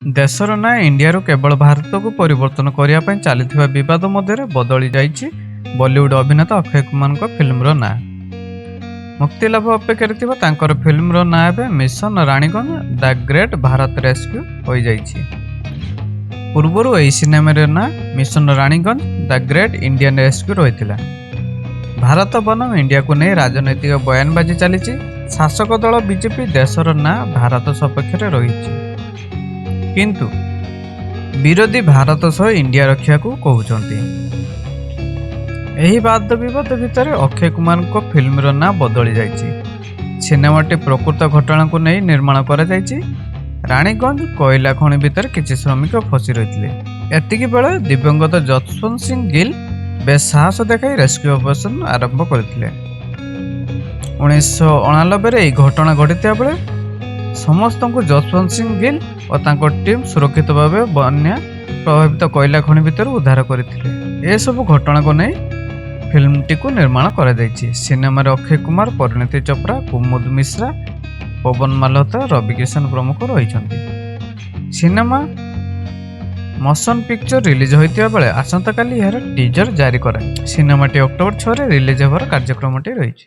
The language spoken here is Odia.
ଦେଶର ନାଁ ଇଣ୍ଡିଆରୁ କେବଳ ଭାରତକୁ ପରିବର୍ତ୍ତନ କରିବା ପାଇଁ ଚାଲିଥିବା ବିବାଦ ମଧ୍ୟରେ ବଦଳି ଯାଇଛି ବଲିଉଡ୍ ଅଭିନେତା ଅକ୍ଷୟ କୁମାରଙ୍କ ଫିଲ୍ମର ନାଁ। ମୁକ୍ତିଲାଭ ଅପେକ୍ଷାରେ ଥିବା ତାଙ୍କର ଫିଲ୍ମର ନାଁ ଏବେ mission Raniganj the great Bharat rescue ହୋଇଯାଇଛି। ପୂର୍ବରୁ ଏହି ସିନେମାର ନାଁ mission Raniganj the great Indian rescue ରହିଥିଲା। ଭାରତ ବନାମ ଇଣ୍ଡିଆକୁ ନେଇ ରାଜନୈତିକ ବୟାନବାଜି ଚାଲିଛି। ଶାସକ ଦଳ ବିଜେପି ଦେଶର ନାଁ ଭାରତ ସପକ୍ଷରେ ରହିଛି, କିନ୍ତୁ ବିରୋଧୀ ଭାରତ ସହ ଇଣ୍ଡିଆ ରଖିବାକୁ କହୁଛନ୍ତି। ଏହି ବାଦ ବିବାଦ ଭିତରେ ଅକ୍ଷୟ କୁମାରଙ୍କ ଫିଲ୍ମର ନାଁ ବଦଳି ଯାଇଛି। ସିନେମାଟି ପ୍ରକୃତ ଘଟଣାକୁ ନେଇ ନିର୍ମାଣ କରାଯାଇଛି। ରାଣୀଗଞ୍ଜ କୋଇଲା ଖଣି ଭିତରେ କିଛି ଶ୍ରମିକ ଫସି ରହିଥିଲେ। ଏତିକି ବେଳେ ଦିବଂଗତ ଯଶବନ୍ତ ସିଂ ଗିଲ୍ ବେଶ ସାହସ ଦେଖାଇ ରେସ୍କ୍ୟୁ ଅପରେସନ ଆରମ୍ଭ କରିଥିଲେ। 1989ରେ ଏହି ଘଟଣା ଘଟିଥିବା ବେଳେ ସମସ୍ତଙ୍କୁ ଯଶବନ୍ତ ସିଂ ଗିଲ୍ ଓ ତାଙ୍କ ଟିମ୍ ସୁରକ୍ଷିତ ଭାବେ ବନ୍ୟା ପ୍ରଭାବିତ କୋଇଲା ଖଣି ଭିତରୁ ଉଦ୍ଧାର କରିଥିଲେ। ଏସବୁ ଘଟଣାକୁ ନେଇ ଫିଲ୍ମଟିକୁ ନିର୍ମାଣ କରାଯାଇଛି। ସିନେମାରେ ଅକ୍ଷୟ କୁମାର, ପରିଣୀତି ଚୋପ୍ରା, କୁମୁଦ ମିଶ୍ରା, ପବନ ମାଲହୋତ୍ରା, ରବି କିଶନ ପ୍ରମୁଖ ରହିଛନ୍ତି। ସିନେମା ମୋଶନ ପିକ୍ଚର ରିଲିଜ ହୋଇଥିବା ବେଳେ ଆସନ୍ତାକାଲି ଏହାର ଟିଜର ଜାରି କରାଯିବ। ସିନେମାଟି ଅକ୍ଟୋବର 6ରେ ରିଲିଜ ହେବାର କାର୍ଯ୍ୟକ୍ରମଟି ରହିଛି।